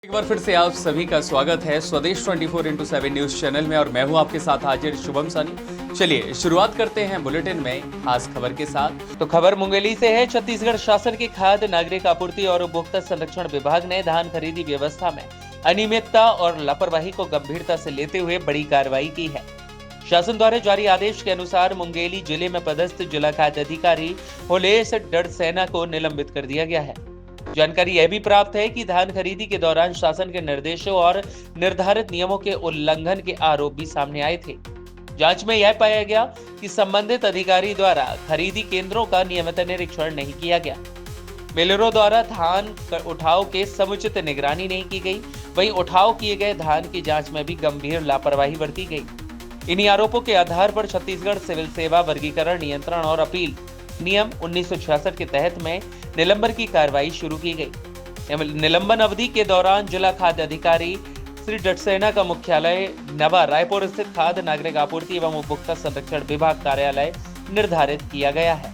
एक बार फिर से आप सभी का स्वागत है स्वदेश 24x7 न्यूज चैनल में और मैं हूं आपके साथ हाजिर शुभम सानी। चलिए शुरुआत करते हैं बुलेटिन में खास खबर के साथ। तो खबर मुंगेली से है। छत्तीसगढ़ शासन के खाद्य नागरिक आपूर्ति और उपभोक्ता संरक्षण विभाग ने धान खरीदी व्यवस्था में अनियमितता और लापरवाही को गंभीरता से लेते हुए बड़ी कार्रवाई की है। शासन द्वारा जारी आदेश के अनुसार मुंगेली जिले में पदस्थ जिला खाद्य अधिकारी होलेस डड़सेना को निलंबित कर दिया गया है। जानकारी यह भी प्राप्त है कि धान खरीदी के दौरान शासन के निर्देशों और निर्धारित नियमों के उल्लंघन के आरोप भी सामने आए थे। जांच में यह पाया गया कि संबंधित अधिकारी द्वारा खरीदी केंद्रों का नियमित निरीक्षण नहीं किया गया। मिलरों द्वारा धान उठाव के समुचित निगरानी नहीं की गई, वहीं उठाव किए गए धान की जांच में भी गंभीर लापरवाही बरती गई। इन्हीं आरोपों के आधार पर छत्तीसगढ़ सिविल सेवा वर्गीकरण नियंत्रण और अपील नियम 1966 के तहत में निलंबन की कार्रवाई शुरू की गई। निलंबन अवधि के दौरान जिला खाद्य अधिकारी श्री डड़सेना का मुख्यालय नवा रायपुर स्थित खाद्य नागरिक आपूर्ति एवं उपभोक्ता संरक्षण विभाग कार्यालय निर्धारित किया गया है।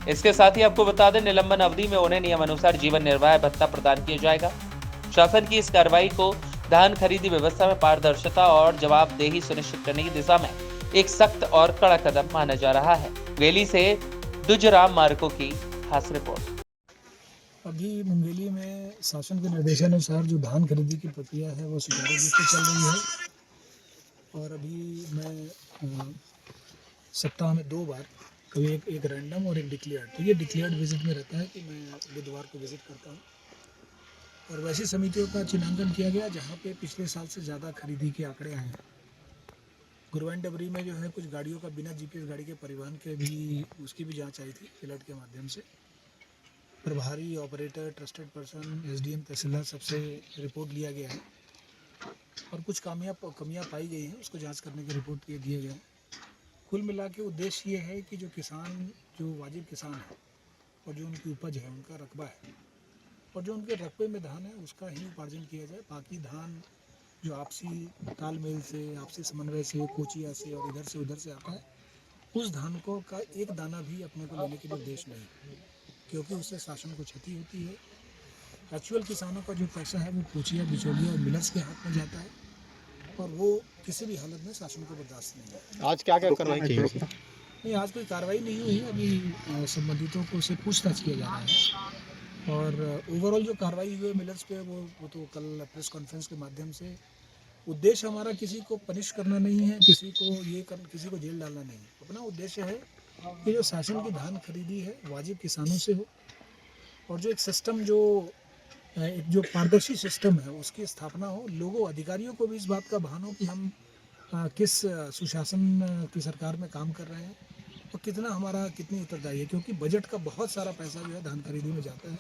इसके साथ ही आपको बता दें, निलंबन अवधि में उन्हें नियमानुसार जीवन निर्वाह भत्ता प्रदान किया जाएगा। शासन की इस कार्रवाई को धान खरीदी व्यवस्था में पारदर्शिता और जवाबदेही सुनिश्चित करने की दिशा में एक सख्त और कड़ा कदम माना जा रहा है। वेली से दुजराम मार्को की खास रिपोर्ट। अभी मुंगेली में शासन के निर्देशानुसार जो धान खरीदी की प्रक्रिया है वो सुचारू रूप से चल रही है। और अभी मैं सप्ताह में 2 बार, कभी एक रैंडम और एक डिक्लेयर्ड, तो ये डिक्लेयर्ड विजिट में रहता है कि मैं बुधवार को विजिट करता हूँ। और वैसी समितियों का चिन्हांकन किया गया जहाँ पे पिछले साल से ज़्यादा खरीदी के आंकड़े आए हैं। गुरवाइन डबरी में जो है कुछ गाड़ियों का बिना जीपीएस गाड़ी के परिवहन के भी उसकी भी जाँच आई थी फ्लड के माध्यम से। प्रभारी ऑपरेटर, ट्रस्टेड पर्सन, एसडीएम, तहसीलदार सबसे रिपोर्ट लिया गया है और कुछ कमियां पाई गई हैं, उसको जांच करने की रिपोर्ट दिए गए हैं। कुल मिला के उद्देश्य ये है कि जो किसान, जो वाजिब किसान है और जो उनकी उपज है, उनका रकबा है और जो उनके रकबे में धान है उसका ही उपार्जन किया जाए। बाकी धान जो आपसी तालमेल से, आपसी समन्वय से, कोचिया से और इधर से उधर से आता है, उस धान को का एक दाना भी अपने को लेने के लिए उद्देश्य नहीं, क्योंकि उससे शासन को क्षति होती है। एक्चुअल किसानों का जो पैसा है वो कोचिया, बिचौलिया और मिलर्स के हाथ में जाता है और वो किसी भी हालत में शासन को बर्दाश्त नहीं है। आज क्या कार्रवाई की है? नहीं, आज कोई कार्रवाई नहीं हुई। अभी संबंधितों को से पूछताछ किया जा रहा है और ओवरऑल जो कार्रवाई हुई है मिलर्स पे वो तो कल प्रेस कॉन्फ्रेंस के माध्यम से। उद्देश्य हमारा किसी को पनिश करना नहीं है, किसी को जेल डालना नहीं है। अपना उद्देश्य है कि जो शासन की धान खरीदी है वाजिब किसानों से हो और जो एक सिस्टम, जो पारदर्शी सिस्टम है उसकी स्थापना हो। लोगों, अधिकारियों को भी इस बात का भान हो कि हम किस सुशासन की सरकार में काम कर रहे हैं और कितनी उत्तरदायी है, क्योंकि बजट का बहुत सारा पैसा जो है धान खरीदी में जाता है।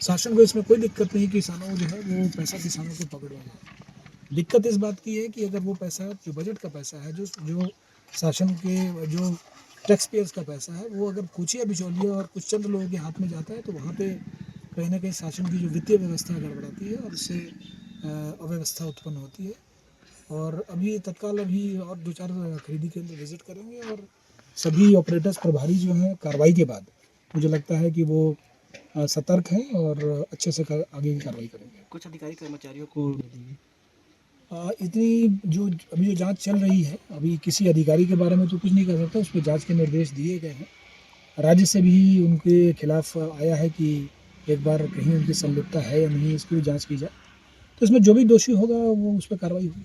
शासन को इसमें कोई दिक्कत नहीं, किसानों जो है वो पैसा किसानों को पकड़वा जाए। दिक्कत इस बात की है कि अगर वो पैसा, जो बजट का पैसा है, जो शासन के जो टैक्स पेयर्स का पैसा है, वो अगर कोचिया, बिचौलिया और कुछ चंद लोगों के हाथ में जाता है तो वहाँ पे कहीं ना कहीं शासन की जो वित्तीय व्यवस्था गड़बड़ाती है और उससे अव्यवस्था उत्पन्न होती है। और अभी तत्काल और 2-4 खरीदी केंद्र विजिट करेंगे और सभी ऑपरेटर्स, प्रभारी जो हैं, कार्रवाई के बाद मुझे लगता है कि वो सतर्क हैं और अच्छे से आगे की कार्रवाई करेंगे। कुछ अधिकारी कर्मचारियों को इतनी जो अभी जो जांच चल रही है, अभी किसी अधिकारी के बारे में तो कुछ नहीं कर सकता, उस पर जांच के निर्देश दिए गए हैं। राज्य से भी उनके खिलाफ आया है कि एक बार कहीं उनकी संलिप्तता है या नहीं, इसकी भी जांच की जाए। तो इसमें जो भी दोषी होगा वो उस पर कार्रवाई होगी।